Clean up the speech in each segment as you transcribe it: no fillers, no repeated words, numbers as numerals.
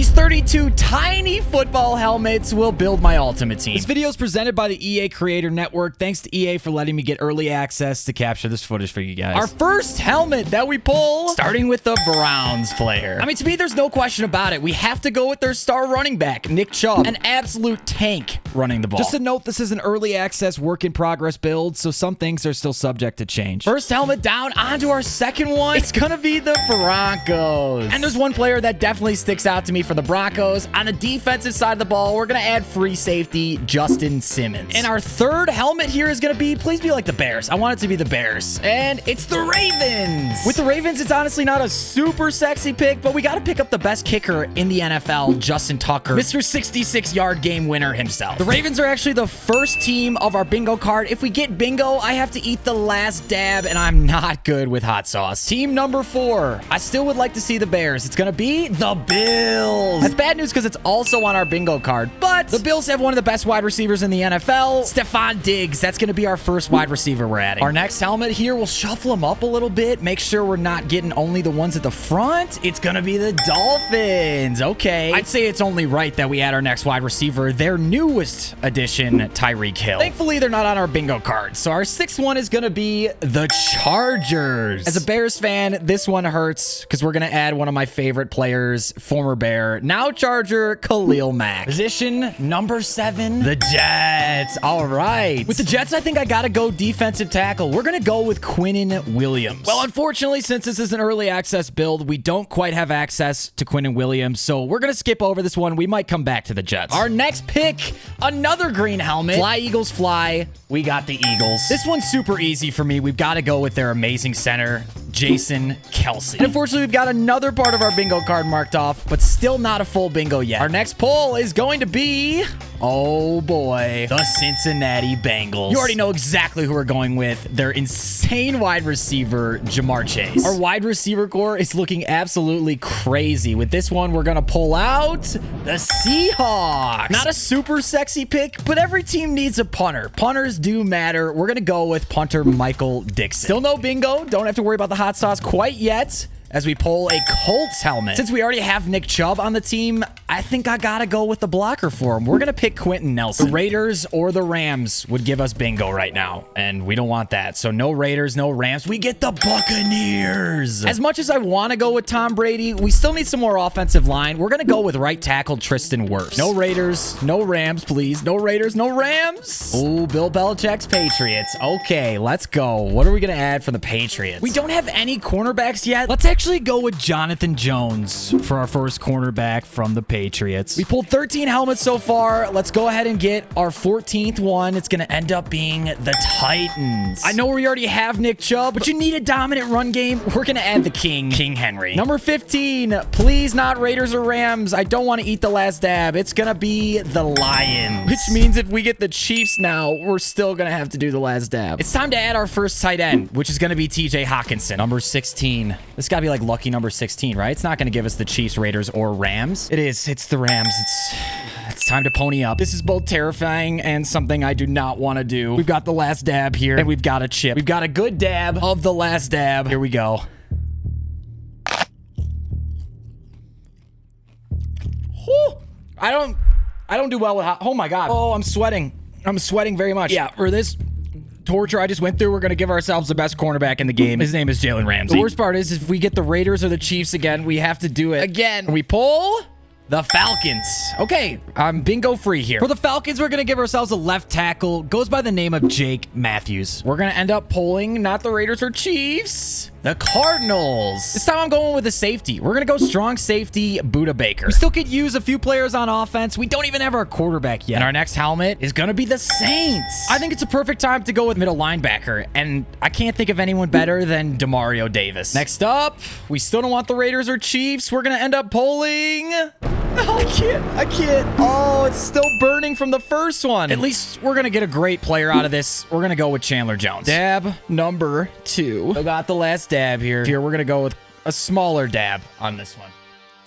These 32 tiny football helmets will build my ultimate team. This video is presented by the EA Creator Network. Thanks to EA for letting me get early access to capture this footage for you guys. Our first helmet that we pull, starting with the Browns player. I mean, to me, there's no question about it. We have to go with their star running back, Nick Chubb, an absolute tank running the ball. Just a note, this is an early access work in progress build, so some things are still subject to change. First helmet down, onto our second one. It's gonna be the Broncos. And there's one player that definitely sticks out to me for the Broncos. On the defensive side of the ball, we're gonna add free safety Justin Simmons. And our third helmet here is gonna be, please be like the Bears. I want it to be the Bears. And it's the Ravens. With the Ravens, it's honestly not a super sexy pick, but we gotta pick up the best kicker in the NFL, Justin Tucker, Mr. 66-yard game winner himself. The Ravens are actually the first team of our bingo card. If we get bingo, I have to eat the last dab, and I'm not good with hot sauce. Team number 4. I still would like to see the Bears. It's gonna be the Bills. That's bad news because it's also on our bingo card, but the Bills have one of the best wide receivers in the NFL, Stephon Diggs. That's gonna be our first wide receiver we're adding. Our next helmet here, we'll shuffle them up a little bit, make sure we're not getting only the ones at the front. It's gonna be the Dolphins. Okay. I'd say it's only right that we add our next wide receiver, their newest addition, Tyreek Hill. Thankfully, they're not on our bingo card. So our sixth one is gonna be the Chargers. As a Bears fan, this one hurts because we're gonna add one of my favorite players, former Bear, now Charger, Khalil Mack. Position number 7, the Jets. All right. With the Jets, I think I gotta go defensive tackle. We're gonna go with Quinnen Williams. Well, unfortunately, since this is an early access build, we don't quite have access to Quinnen Williams, so we're gonna skip over this one. We might come back to the Jets. Our next pick, another green helmet. Fly, Eagles, fly. We got the Eagles. This one's super easy for me. We've got to go with their amazing center, Jason Kelce. And unfortunately, we've got another part of our bingo card marked off, but still not a full bingo yet. Our next pull is going to be, oh boy, the Cincinnati Bengals. You already know exactly who we're going with. Their insane wide receiver, Jamar Chase. Our wide receiver core is looking absolutely crazy. With this one, we're going to pull out the Seahawks. Not a super sexy pick, but every team needs a punter. Punters do matter. We're going to go with punter Michael Dixon. Still no bingo. Don't have to worry about the hot sauce quite yet, as we pull a Colts helmet. Since we already have Nick Chubb on the team, I think I gotta go with the blocker for him. We're gonna pick Quentin Nelson. The Raiders or the Rams would give us bingo right now, and we don't want that. So no Raiders, no Rams. We get the Buccaneers. As much as I want to go with Tom Brady, we still need some more offensive line. We're gonna go with right tackle Tristan Wirfs. No Raiders, no Rams, please. No Raiders, no Rams. Oh, Bill Belichick's Patriots. Okay, let's go. What are we gonna add for the Patriots? We don't have any cornerbacks yet. Let's actually go with Jonathan Jones for our first cornerback from the Patriots. We pulled 13 helmets so far. Let's go ahead and get our 14th one. It's going to end up being the Titans. I know we already have Nick Chubb, but you need a dominant run game. We're going to add the King Henry. Number 15, please not Raiders or Rams. I don't want to eat the last dab. It's going to be the Lions, which means if we get the Chiefs now, we're still going to have to do the last dab. It's time to add our first tight end, which is going to be TJ Hawkinson. Number 16. This got to be like lucky number 16, right? It's not going to give us the Chiefs, Raiders, or Rams. It is. It's the Rams. It's time to pony up. This is both terrifying and something I do not want to do. We've got the last dab here, and we've got a chip. We've got a good dab of the last dab. Here we go. Whew. I don't do well with hot. Oh my God. Oh, I'm sweating. I'm sweating very much. Yeah, for this torture I just went through, we're going to give ourselves the best cornerback in the game. His name is Jalen Ramsey. The worst part is if we get the Raiders or the Chiefs again, we have to do it again. We pull the Falcons. Okay, I'm bingo free here. For the Falcons, we're going to give ourselves a left tackle. Goes by the name of Jake Matthews. We're going to end up pulling not the Raiders or Chiefs, the Cardinals. This time I'm going with a safety. We're going to go strong safety, Buda Baker. We still could use a few players on offense. We don't even have our quarterback yet. And our next helmet is going to be the Saints. I think it's a perfect time to go with middle linebacker, and I can't think of anyone better than Demario Davis. Next up, we still don't want the Raiders or Chiefs. We're going to end up pulling... Oh, I can't. Oh, it's still burning from the first one. At least we're going to get a great player out of this. We're going to go with Chandler Jones. Dab number 2. I got the last dab here. We're going to go with a smaller dab on this one.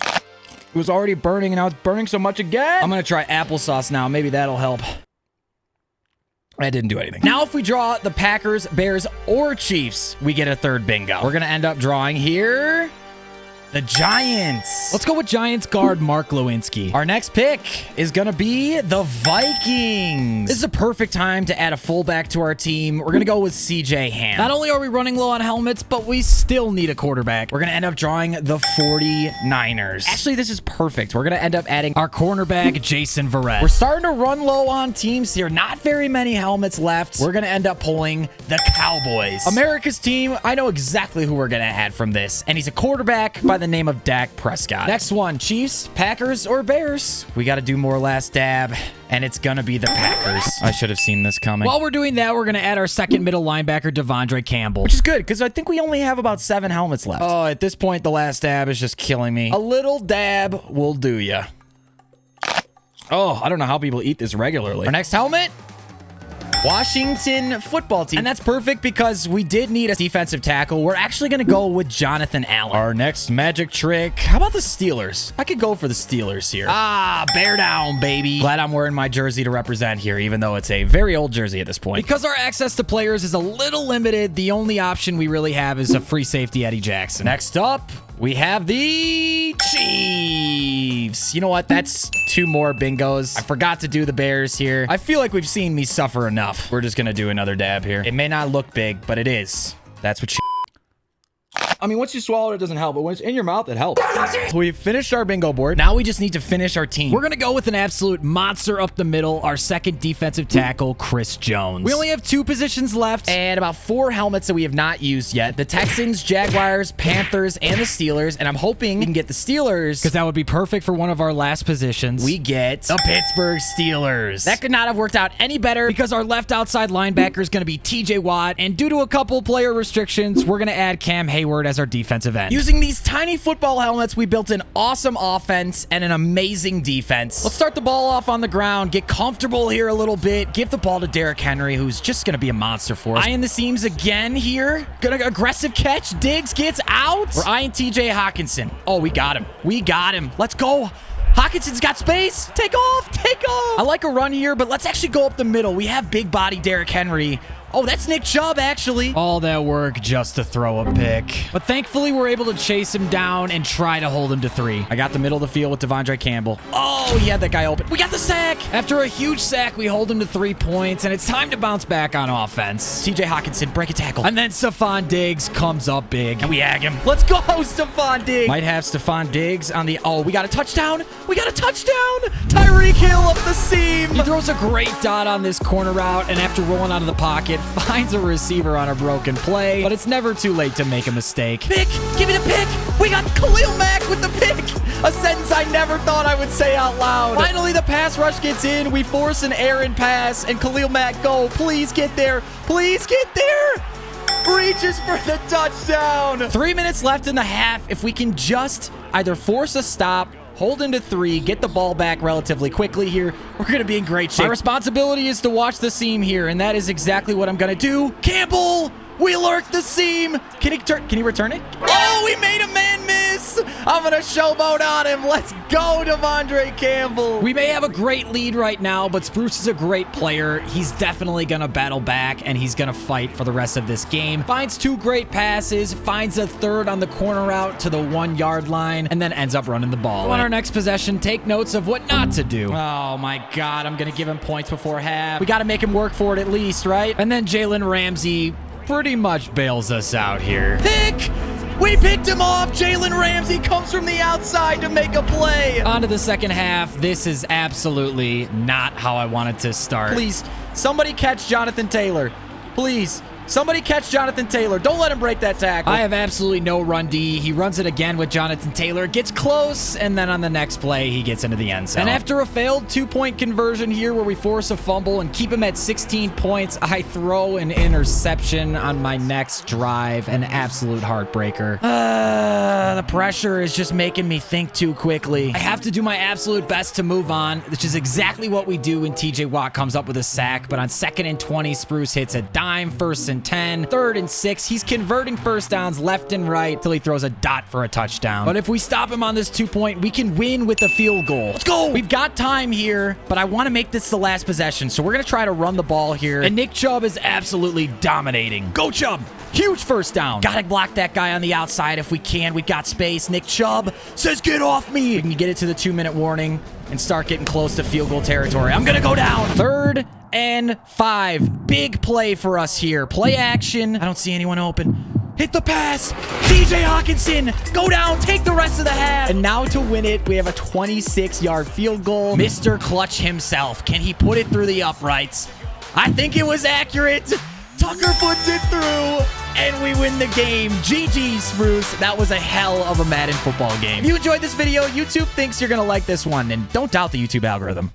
It was already burning, and now it's burning so much again. I'm going to try applesauce now. Maybe that'll help. That didn't do anything. Now, if we draw the Packers, Bears, or Chiefs, we get a third bingo. We're going to end up drawing here The Giants. Let's go with Giants guard Mark Lewinsky. Our next pick is going to be the Vikings. This is a perfect time to add a fullback to our team. We're going to go with CJ Ham. Not only are we running low on helmets, but we still need a quarterback. We're going to end up drawing the 49ers. Actually, this is perfect. We're going to end up adding our cornerback, Jason Verrett. We're starting to run low on teams here. Not very many helmets left. We're going to end up pulling the Cowboys. America's team, I know exactly who we're going to add from this, and he's a quarterback by the name of Dak Prescott. Next one, Chiefs, Packers, or Bears? We got to do more last dab, and it's going to be the Packers. I should have seen this coming. While we're doing that, we're going to add our second middle linebacker, Devondre Campbell, which is good because I think we only have about 7 helmets left. Oh, at this point, the last dab is just killing me. A little dab will do ya. Oh, I don't know how people eat this regularly. Our next helmet, Washington football team. And that's perfect because we did need a defensive tackle. We're actually going to go with Jonathan Allen. Our next magic trick. How about the Steelers? I could go for the Steelers here. Ah, bear down, baby. Glad I'm wearing my jersey to represent here, even though it's a very old jersey at this point. Because our access to players is a little limited, the only option we really have is a free safety, Eddie Jackson. Next up, we have the Chiefs. You know what? That's 2 more bingos. I forgot to do the Bears here. I feel like we've seen me suffer enough. We're just going to do another dab here. It may not look big, but it is. That's what I mean, once you swallow it, it doesn't help, but when it's in your mouth, it helps. We've finished our bingo board. Now we just need to finish our team. We're going to go with an absolute monster up the middle, our second defensive tackle, Chris Jones. We only have 2 positions left and about 4 helmets that we have not used yet. The Texans, Jaguars, Panthers, and the Steelers, and I'm hoping we can get the Steelers because that would be perfect for one of our last positions. We get the Pittsburgh Steelers. That could not have worked out any better because our left outside linebacker is going to be TJ Watt, and due to a couple player restrictions, we're going to add Cam Hayward as our defensive end. Using these tiny football helmets, we built an awesome offense and an amazing defense. Let's start the ball off on the ground, get comfortable here a little bit, give the ball to Derrick Henry, who's just going to be a monster for us. Eyeing the seams again here. Gonna aggressive catch. Diggs gets out. We're eyeing TJ Hawkinson. Oh, we got him. We got him. Let's go. Hawkinson's got space. Take off. Take off. I like a run here, but let's actually go up the middle. We have big body Derrick Henry. Oh, that's Nick Chubb, actually. All that work just to throw a pick. But thankfully, we're able to chase him down and try to hold him to 3. I got the middle of the field with Devondre Campbell. Oh, he had that guy open. We got the sack. After a huge sack, we hold him to 3 points, and it's time to bounce back on offense. TJ Hawkinson, break a tackle. And then Stephon Diggs comes up big, and we ag him. Let's go, Stephon Diggs. Might have Stephon Diggs on the... Oh, we got a touchdown. We got a touchdown. Tyreek Hill up the seam. He throws a great dot on this corner route, and after rolling out of the pocket, finds a receiver on a broken play, but it's never too late to make a mistake. Pick! Give me the pick! We got Khalil Mack with the pick! A sentence I never thought I would say out loud. Finally, the pass rush gets in. We force an errant pass, and Khalil Mack, go. Please get there. Please get there. Reaches for the touchdown. 3 minutes left in the half. If we can just either force a stop, hold into 3, get the ball back relatively quickly here, we're going to be in great shape. My responsibility is to watch the seam here, and that is exactly what I'm going to do. Campbell, we lurk the seam. Can he return it? Oh, we made a man miss. I'm going to showboat on him. Let's go, Devondre Campbell. We may have a great lead right now, but Spruce is a great player. He's definitely going to battle back, and he's going to fight for the rest of this game. Finds 2 great passes, finds a third on the corner route to the 1-yard line, and then ends up running the ball. On our next possession, take notes of what not to do. Oh, my God. I'm going to give him points before half. We got to make him work for it at least, right? And then Jalen Ramsey pretty much bails us out here. Pick! We picked him off. Jalen Ramsey comes from the outside to make a play. On to the second half. This is absolutely not how I wanted to start. Please, somebody catch Jonathan Taylor. Please. Somebody catch Jonathan Taylor. Don't let him break that tackle. I have absolutely no run D. He runs it again with Jonathan Taylor. Gets close, and then on the next play, he gets into the end zone. And after a failed 2-point conversion here where we force a fumble and keep him at 16 points, I throw an interception on my next drive. An absolute heartbreaker. The pressure is just making me think too quickly. I have to do my absolute best to move on, which is exactly what we do when TJ Watt comes up with a sack. But on 2nd and 20, Spruce hits a dime, 1st and 10, 3rd and 6. He's converting first downs left and right till he throws a dot for a touchdown. But if we stop him on this 2-point, we can win with a field goal. Let's go. We've got time here, but I want to make this the last possession. So we're going to try to run the ball here. And Nick Chubb is absolutely dominating. Go Chubb. Huge first down. Gotta block that guy on the outside if we can. We got space. Nick Chubb says, get off me. We can get it to the 2-minute warning and start getting close to field goal territory. I'm gonna go down. 3rd and 5. Big play for us here. Play action. I don't see anyone open. Hit the pass. DJ Hawkinson. Go down. Take the rest of the half. And now to win it, we have a 26-yard field goal. Mr. Clutch himself. Can he put it through the uprights? I think it was accurate. Tucker puts it through, and we win the game. GG, Spruce. That was a hell of a Madden football game. If you enjoyed this video, YouTube thinks you're going to like this one, and don't doubt the YouTube algorithm.